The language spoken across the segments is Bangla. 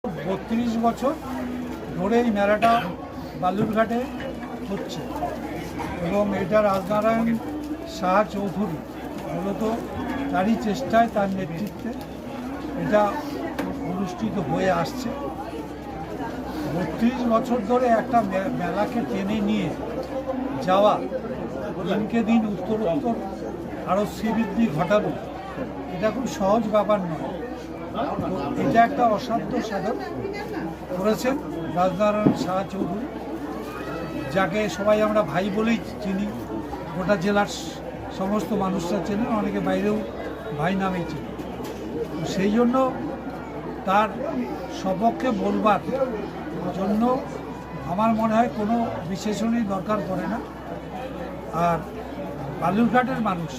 32 বছর ধরে এই মেলাটা বালুরঘাটে হচ্ছে এবং এটা রাজনারায়ণ শাহ চৌধুরী মূলত তারই চেষ্টায়, তার নেতৃত্বে এটা অনুষ্ঠিত হয়ে আসছে। 32 বছর ধরে একটা মেলাকে টেনে নিয়ে যাওয়া, দিনকে দিন উত্তরোত্তর আরও শ্রীবৃদ্ধি ঘটানো, এটা খুব সহজ ব্যাপার নয়। এটা একটা অসাধ্য সাধন করেছেন রাজনারায়ণ শাহ চৌধুরী, যাকে সবাই আমরা ভাই বলেই চিনি। গোটা জেলার সমস্ত মানুষরা চেনেন, অনেকে বাইরেও ভাই নামেই চেনে। সেই জন্য তার সপক্ষে বলবার জন্য আমার মনে হয় কোনো বিশেষণই দরকার পড়ে না। আর বালুরঘাটের মানুষ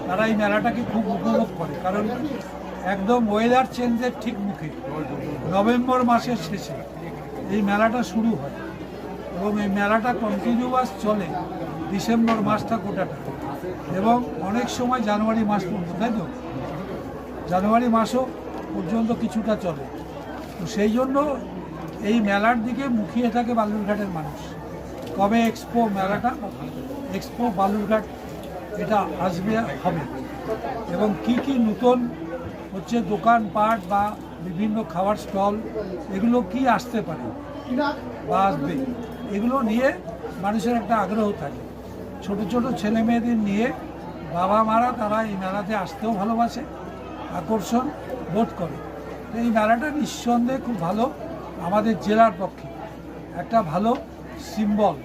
তারা এই মেলাটাকে খুব উপভোগ করে, কারণ একদম ওয়েদার চেঞ্জের ঠিক মুখে নভেম্বর মাসের শেষে এই মেলাটা শুরু হয় এবং এই মেলাটা কন্টিনিউয়াস চলে ডিসেম্বর মাসটা গোটাটা, এবং অনেক সময় জানুয়ারি মাস পর্যন্ত, তাই তো জানুয়ারি মাসও পর্যন্ত কিছুটা চলে। তো সেই জন্য এই মেলার দিকে মুখিয়ে থাকে বালুরঘাটের মানুষ। কবে এক্সপো মেলাটা, এক্সপো বালুরঘাট এটা আসবে, হবে, এবং কি কি নতুন হচ্ছে দোকানপাট বা বিভিন্ন খাবার স্টল, এগুলো কি আসতে পারে বা আসবে, এগুলো নিয়ে মানুষের একটা আগ্রহ থাকে। ছোট ছোট ছেলে মেয়েদের নিয়ে বাবা মারা তারা এই মেলাতে আসতেও ভালোবাসে, আকর্ষণ বোধ করে। এই মেলাটা নিঃসন্দেহে খুব ভালো, আমাদের জেলার পক্ষে একটা ভালো সিম্বল।